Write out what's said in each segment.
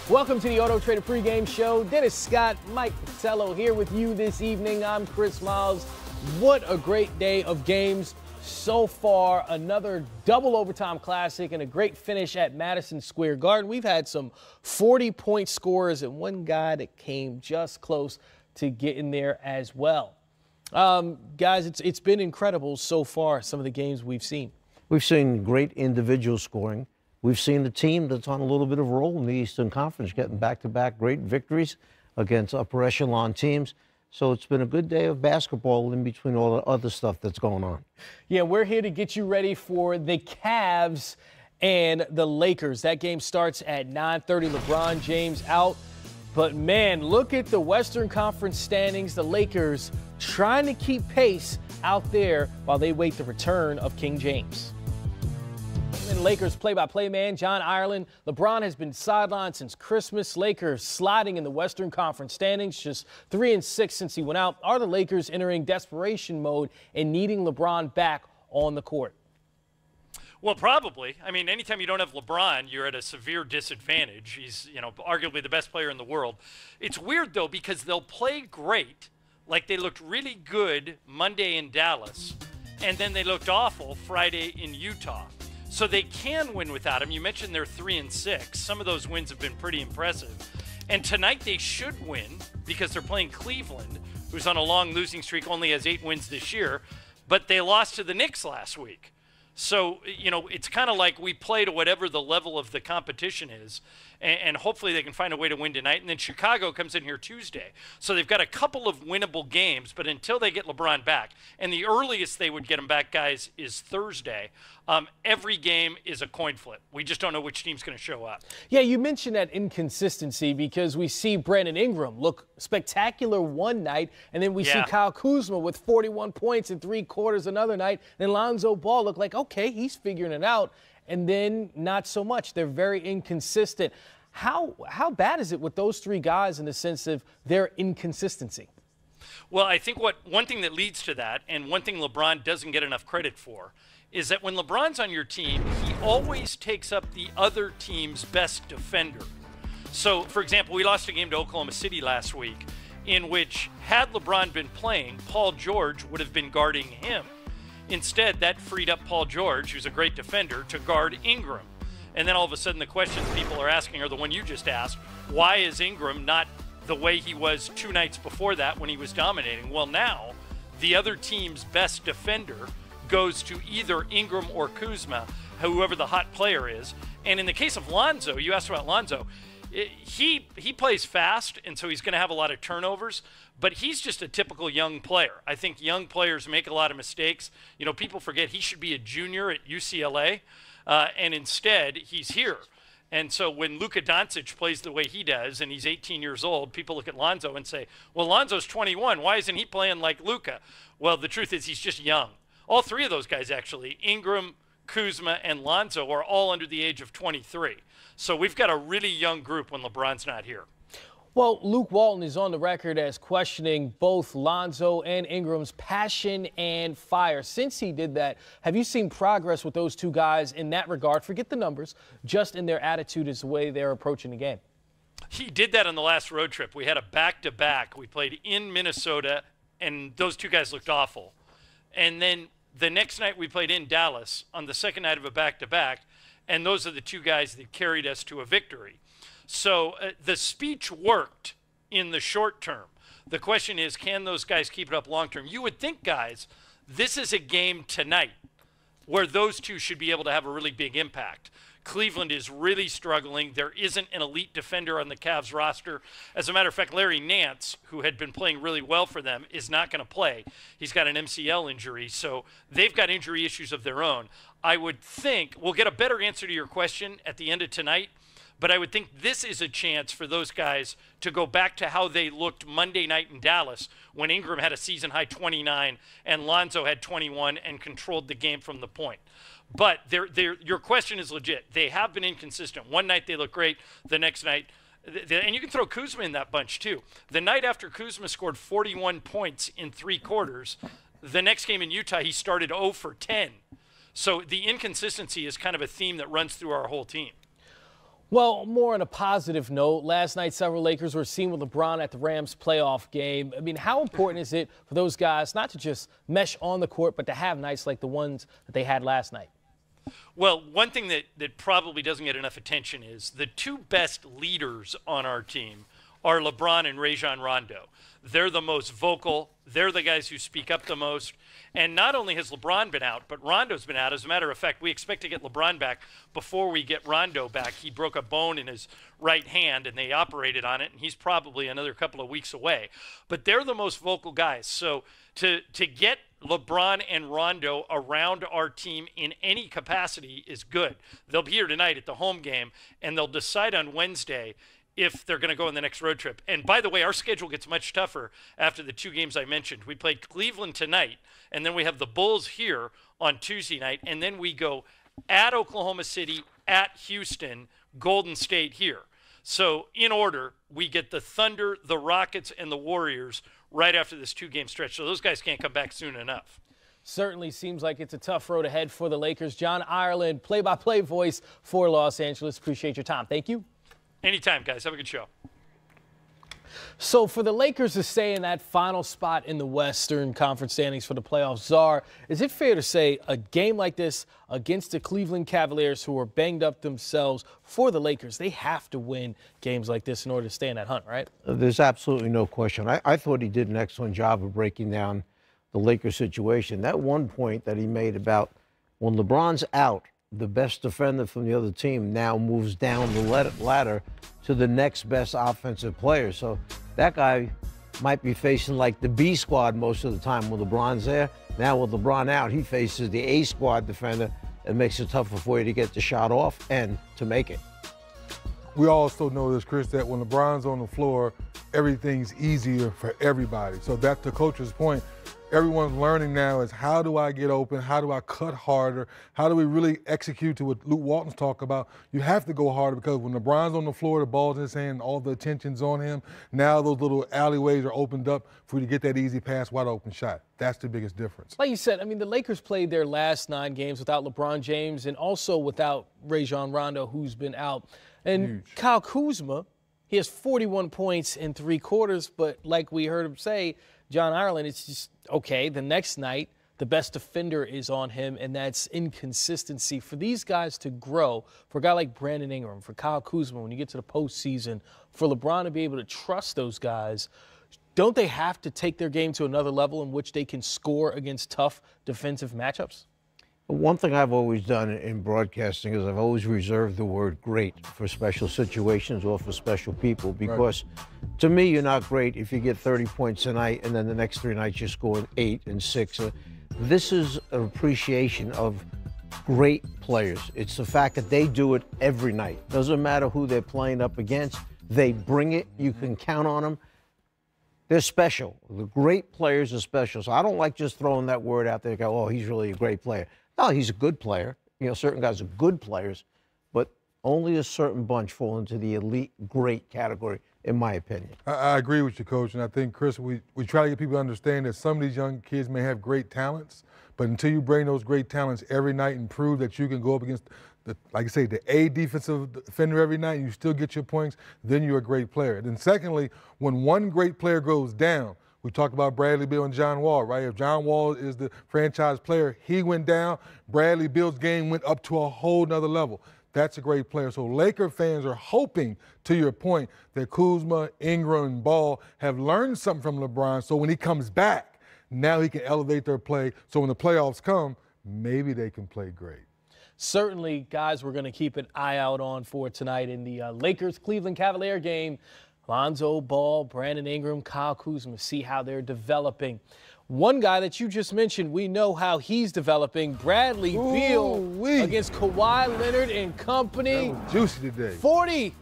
Welcome to the Auto Trader pregame show. Dennis Scott, Mike Patello here with you this evening. I'm Chris Miles. What a great day of games so far. Another double overtime classic and a great finish at Madison Square Garden. We've had some 40-point scorers and one guy that came just close to getting there as well. Guys, it's been incredible so far, some of the games we've seen. We've seen great individual scoring. We've seen the team that's on a little bit of a roll in the Eastern Conference getting back-to-back great victories against upper echelon teams. So it's been a good day of basketball in between all the other stuff that's going on. Yeah, we're here to get you ready for the Cavs and the Lakers. That game starts at 9:30. LeBron James out. But, man, look at the Western Conference standings. The Lakers trying to keep pace out there while they wait the return of King James. And Lakers play-by-play man John Ireland. LeBron has been sidelined since Christmas. Lakers sliding in the Western Conference standings, just 3-6 since he went out. Are the Lakers entering desperation mode and needing LeBron back on the court? Well, probably. I mean, anytime you don't have LeBron, you're at a severe disadvantage. He's, arguably the best player in the world. It's weird, though, because they'll play great, like they looked really good Monday in Dallas, and then they looked awful Friday in Utah. So they can win without him. You mentioned they're 3-6. Some of those wins have been pretty impressive. And tonight they should win because they're playing Cleveland, who's on a long losing streak, only has 8 wins this year. But they lost to the Knicks last week. So, it's kind of like we play to whatever the level of the competition is, and hopefully they can find a way to win tonight. And then Chicago comes in here Tuesday. So they've got a couple of winnable games, but until they get LeBron back, and the earliest they would get him back, guys, is Thursday, every game is a coin flip. We just don't know which team's going to show up. Yeah, you mentioned that inconsistency because we see Brandon Ingram look spectacular one night, and then we see Kyle Kuzma with 41 points in 3 quarters another night, and Lonzo Ball looked like, okay, he's figuring it out, and then not so much. They're very inconsistent. How bad is it with those 3 guys in the sense of their inconsistency? Well, I think one thing that leads to that, and one thing LeBron doesn't get enough credit for, is that when LeBron's on your team, he always takes up the other team's best defender. So, for example, we lost a game to Oklahoma City last week in which, had LeBron been playing, Paul George would have been guarding him. Instead, that freed up Paul George, who's a great defender, to guard Ingram. And then all of a sudden the questions people are asking are the one you just asked. Why is Ingram not the way he was 2 nights before that when he was dominating? Well, now the other team's best defender goes to either Ingram or Kuzma, whoever the hot player is. And in the case of Lonzo, you asked about Lonzo, he plays fast, and so he's going to have a lot of turnovers, but he's just a typical young player. I think young players make a lot of mistakes. People forget he should be a junior at UCLA, and instead he's here. And so when Luka Doncic plays the way he does, and he's 18 years old, people look at Lonzo and say, well, Lonzo's 21. Why isn't he playing like Luka? Well, the truth is he's just young. All 3 of those guys, actually, Ingram, Kuzma, and Lonzo, are all under the age of 23. So we've got a really young group when LeBron's not here. Well, Luke Walton is on the record as questioning both Lonzo and Ingram's passion and fire. Since he did that, have you seen progress with those 2 guys in that regard? Forget the numbers, just in their attitude as the way they're approaching the game. He did that on the last road trip. We had a back-to-back. We played in Minnesota, and those 2 guys looked awful. And then the next night we played in Dallas on the second night of a back-to-back, and those are the 2 guys that carried us to a victory. So the speech worked in the short term. The question is, can those guys keep it up long term? You would think, guys, this is a game tonight where those 2 should be able to have a really big impact. Cleveland is really struggling. There isn't an elite defender on the Cavs roster. As a matter of fact, Larry Nance, who had been playing really well for them, is not going to play. He's got an MCL injury, so they've got injury issues of their own. I would think we'll get a better answer to your question at the end of tonight, but I would think this is a chance for those guys to go back to how they looked Monday night in Dallas when Ingram had a season-high 29 and Lonzo had 21 and controlled the game from the point. But your question is legit. They have been inconsistent. One night they look great. The next night, and you can throw Kuzma in that bunch too. The night after Kuzma scored 41 points in 3 quarters, the next game in Utah he started 0 for 10. So the inconsistency is kind of a theme that runs through our whole team. Well, more on a positive note, last night several Lakers were seen with LeBron at the Rams playoff game. I mean, how important is it for those guys not to just mesh on the court, but to have nights like the ones that they had last night? Well, one thing that probably doesn't get enough attention is the two best leaders on our team are LeBron and Rajon Rondo. They're the most vocal. They're the guys who speak up the most. And not only has LeBron been out, but Rondo's been out. As a matter of fact, we expect to get LeBron back before we get Rondo back. He broke a bone in his right hand, and they operated on it, and he's probably another couple of weeks away. But they're the most vocal guys. So to get LeBron and Rondo around our team in any capacity is good. They'll be here tonight at the home game, and they'll decide on Wednesday if they're going to go on the next road trip. And by the way, our schedule gets much tougher after the two games I mentioned. We played Cleveland tonight, and then we have the Bulls here on Tuesday night, and then we go at Oklahoma City, at Houston, Golden State here. So in order, we get the Thunder, the Rockets, and the Warriors right after this two-game stretch. So those guys can't come back soon enough. Certainly seems like it's a tough road ahead for the Lakers. John Ireland, play-by-play voice for Los Angeles. Appreciate your time. Thank you. Anytime, guys. Have a good show. So for the Lakers to stay in that final spot in the Western Conference standings for the playoffs, Czar, is it fair to say a game like this against the Cleveland Cavaliers, who are banged up themselves, for the Lakers, they have to win games like this in order to stay in that hunt, right? There's absolutely no question. I thought he did an excellent job of breaking down the Lakers situation. That one point that he made about when LeBron's out, the best defender from the other team now moves down the ladder to the next best offensive player. So that guy might be facing like the B squad most of the time when LeBron's there. Now with LeBron out, he faces the A squad defender. It makes it tougher for you to get the shot off and to make it. We also know this, Chris, that when LeBron's on the floor, everything's easier for everybody. So that's the coach's point. Everyone's learning now is, how do I get open? How do I cut harder? How do we really execute to what Luke Walton's talk about? You have to go harder, because when LeBron's on the floor, the ball's in his hand, all the attention's on him. Now those little alleyways are opened up for you to get that easy pass, wide open shot. That's the biggest difference. Like you said, I mean, the Lakers played their last 9 games without LeBron James and also without Rajon Rondo, who's been out. And Huge. Kyle Kuzma, he has 41 points in 3 quarters, but like we heard him say, John Ireland, it's just, okay, the next night, the best defender is on him, and that's inconsistency. For these guys to grow, for a guy like Brandon Ingram, for Kyle Kuzma, when you get to the postseason, for LeBron to be able to trust those guys, don't they have to take their game to another level in which they can score against tough defensive matchups? One thing I've always done in broadcasting is I've always reserved the word great for special situations or for special people, because to me, you're not great if you get 30 points tonight and then the next 3 nights you're scoring 8 and 6. This is an appreciation of great players. It's the fact that they do it every night. Doesn't matter who they're playing up against. They bring it. You can count on them. They're special. The great players are special. So I don't like just throwing that word out there, go, oh, he's really a great player. No, he's a good player. You know, certain guys are good players, but only a certain bunch fall into the elite great category, in my opinion. I agree with you, Coach, and I think, Chris, we try to get people to understand that some of these young kids may have great talents, but until you bring those great talents every night and prove that you can go up against, like I say, the A defensive defender every night and you still get your points, then you're a great player. And then secondly, when one great player goes down, we talked about Bradley Beal and John Wall, right? If John Wall is the franchise player, he went down, Bradley Beal's game went up to a whole nother level. That's a great player. So Laker fans are hoping, to your point, that Kuzma, Ingram, and Ball have learned something from LeBron, so when he comes back, now he can elevate their play. So when the playoffs come, maybe they can play great. Certainly, guys, we're going to keep an eye out on for tonight in the Lakers-Cleveland Cavalier game. Lonzo Ball, Brandon Ingram, Kyle Kuzma, see how they're developing. One guy that you just mentioned, we know how he's developing, Bradley Beal against Kawhi Leonard and company. That was juicy today. 40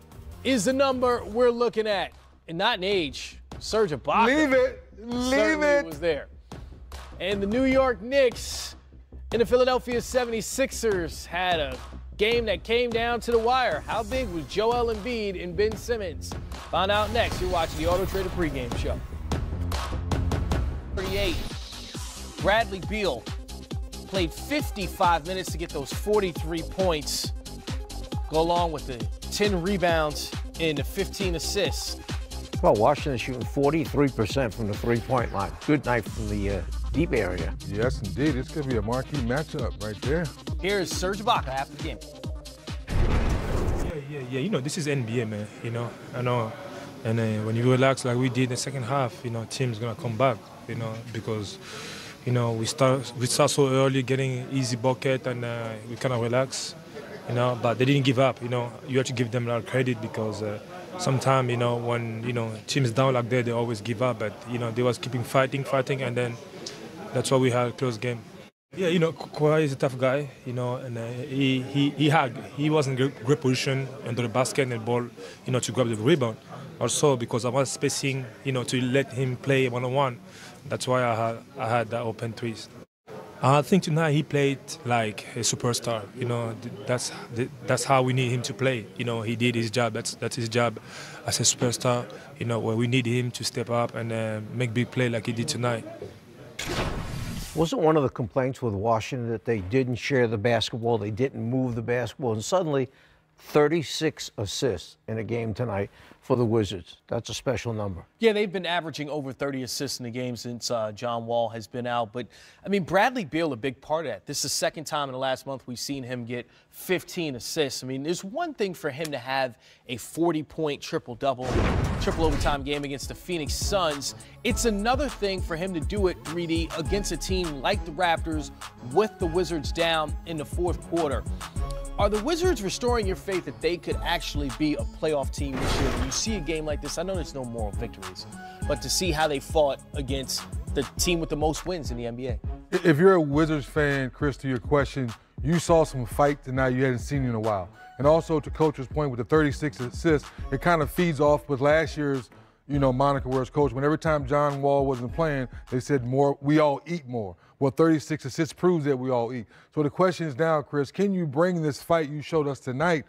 is the number we're looking at, and not in age. Serge Ibaka. Leave it. Leave it. Was there. And the New York Knicks and the Philadelphia 76ers had a game that came down to the wire. How big was Joel Embiid and Ben Simmons? Find out next. You're watching the Auto Trader pregame show. 38. Bradley Beal played 55 minutes to get those 43 points. go along with the 10 rebounds and the 15 assists. Well, Washington shooting 43% from the three-point line. Good night from the deep area. Yes, indeed. This could be a marquee matchup right there. Here's Serge Ibaka after the game. Yeah. You know, this is NBA, man. You know, I know. And when you relax like we did in the second half, you know, team's gonna come back. You know, because you know we start so early, getting easy bucket, and we kind of relax. You know, but they didn't give up. You know, you have to give them a lot of credit because sometimes, you know, when teams down like that, they always give up. But you know, they was keeping fighting, and then that's why we had a close game. Yeah, you know, Kawhi is a tough guy, you know, and he was in great position under the basket and the ball, you know, to grab the rebound. Also, because I was spacing, you know, to let him play one-on-one. That's why I had that open threes. I think tonight he played like a superstar. You know, that's how we need him to play. You know, he did his job. That's his job as a superstar. You know, where we need him to step up and make big play like he did tonight. Wasn't one of the complaints with Washington that they didn't share the basketball, they didn't move the basketball, and suddenly 36 assists in a game tonight for the Wizards. That's a special number. Yeah, they've been averaging over 30 assists in the game since John Wall has been out. But, I mean, Bradley Beal, a big part of that. This is the second time in the last month we've seen him get 15 assists. I mean, there's one thing for him to have a 40-point triple-double, triple overtime game against the Phoenix Suns. It's another thing for him to do it, Reedy, against a team like the Raptors with the Wizards down in the fourth quarter. Are the Wizards restoring your faith that they could actually be a playoff team this year? When you see a game like this, I know there's no moral victories, but to see how they fought against the team with the most wins in the NBA. If you're a Wizards fan, Chris, to your question, you saw some fight tonight you hadn't seen in a while. And also to Coach's point with the 36 assists, it kind of feeds off with last year's, you know, moniker where it's coach. When every time John Wall wasn't playing, they said more, we all eat more. Well, 36 assists proves that we all eat. So the question is now, Chris, can you bring this fight you showed us tonight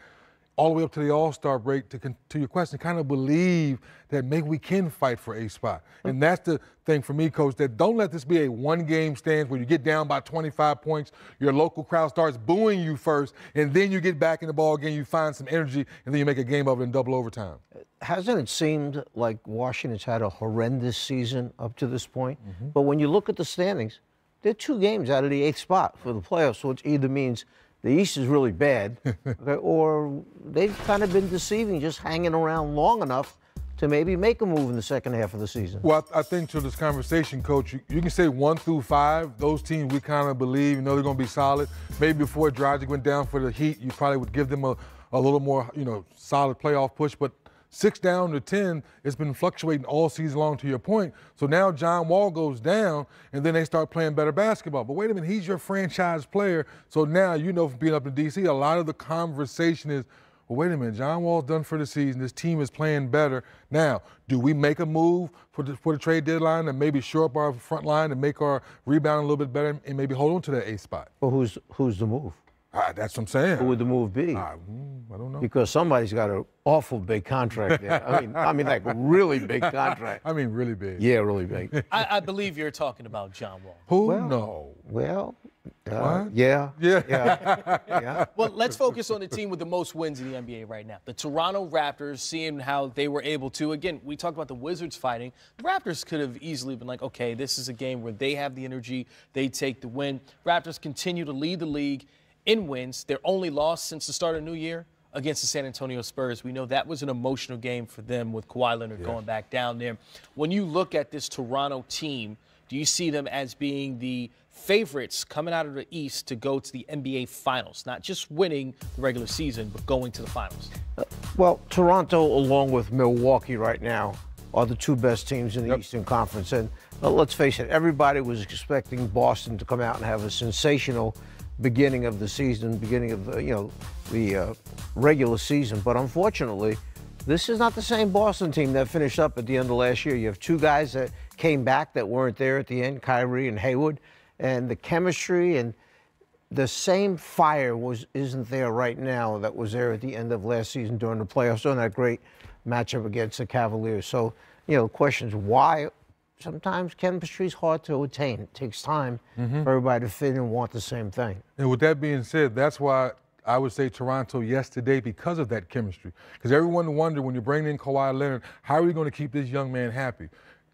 all the way up to the All-Star break to your question, kind of believe that maybe we can fight for a spot? And that's the thing for me, Coach, that don't let this be a one-game stand where you get down by 25 points, your local crowd starts booing you first, and then you get back in the ball game, you find some energy, and then you make a game of it in double overtime. Hasn't it seemed like Washington's had a horrendous season up to this point? But when you look at the standings, they're 2 games out of the 8th spot for the playoffs, so it either means the East is really bad, okay, or they've kind of been deceiving, just hanging around long enough to maybe make a move in the second half of the season. Well, I think to this conversation, Coach, you can say 1 through 5, those teams we kind of believe, you know, they're going to be solid. Maybe before Dragic went down for the Heat, you probably would give them a little more, you know, solid playoff push, but 6 down to 10, it's been fluctuating all season long, to your point. So now John Wall goes down, and then they start playing better basketball. But wait a minute, he's your franchise player. So now, you know, from being up in D.C., a lot of the conversation is, well, wait a minute, John Wall's done for the season. This team is playing better. Now, do we make a move for the trade deadline and maybe shore up our front line and make our rebound a little bit better and maybe hold on to that 8th spot? Well, who's the move? That's what I'm saying. Who would the move be? I don't know. Because somebody's got an awful big contract there. I mean, like a really big contract. I mean, really big. Yeah, really big. I believe you're talking about John Wall. Who? No. Well, What? yeah. Well, let's focus on the team with the most wins in the NBA right now. The Toronto Raptors, seeing how they were able to, again, we talked about the Wizards fighting. The Raptors could have easily been like, okay, this is a game where they have the energy, they take the win. Raptors continue to lead the league in wins. Their only loss since the start of the new year against the San Antonio Spurs. We know that was an emotional game for them with Kawhi Leonard going back down there. When you look at this Toronto team, do you see them as being the favorites coming out of the East to go to the NBA Finals? Not just winning the regular season, but going to the Finals. Well, Toronto, along with Milwaukee right now, are the 2 best teams in the Eastern Conference. And let's face it, everybody was expecting Boston to come out and have a sensational beginning of the season, beginning of the regular season. But unfortunately, this is not the same Boston team that finished up at the end of last year. You have 2 guys that came back that weren't there at the end, Kyrie and Hayward, and the chemistry and the same fire isn't there right now that was there at the end of last season during the playoffs on that great matchup against the Cavaliers. So, the question is why. Sometimes chemistry is hard to attain. It takes time for everybody to fit in and want the same thing. And with that being said, that's why I would say, Toronto yesterday because of that chemistry. Because everyone wondered when you bring in Kawhi Leonard, how are we going to keep this young man happy?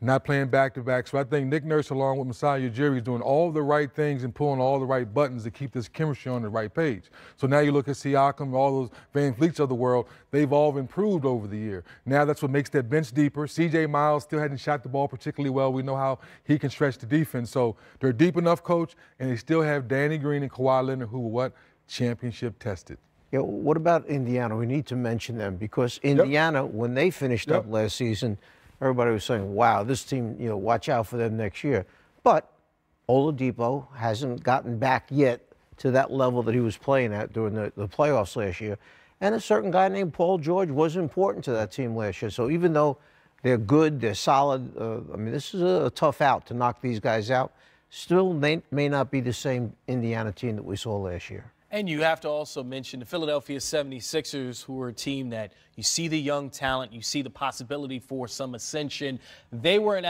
Not playing back-to-back. So I think Nick Nurse, along with Masai Ujiri, is doing all the right things and pulling all the right buttons to keep this chemistry on the right page. So now you look at Siakam, all those Van Vliets of the world, they've all improved over the year. Now that's what makes that bench deeper. C.J. Miles still hadn't shot the ball particularly well. We know how he can stretch the defense. So they're deep enough, Coach, and they still have Danny Green and Kawhi Leonard, who were what? Championship tested. Yeah, what about Indiana? We need to mention them because Indiana, when they finished up last season, everybody was saying, wow, this team, watch out for them next year. But Oladipo hasn't gotten back yet to that level that he was playing at during the playoffs last year. And a certain guy named Paul George was important to that team last year. So even though they're good, they're solid, I mean, this is a tough out to knock these guys out. Still may not be the same Indiana team that we saw last year. And you have to also mention the Philadelphia 76ers, who are a team that you see the young talent, you see the possibility for some ascension. They were an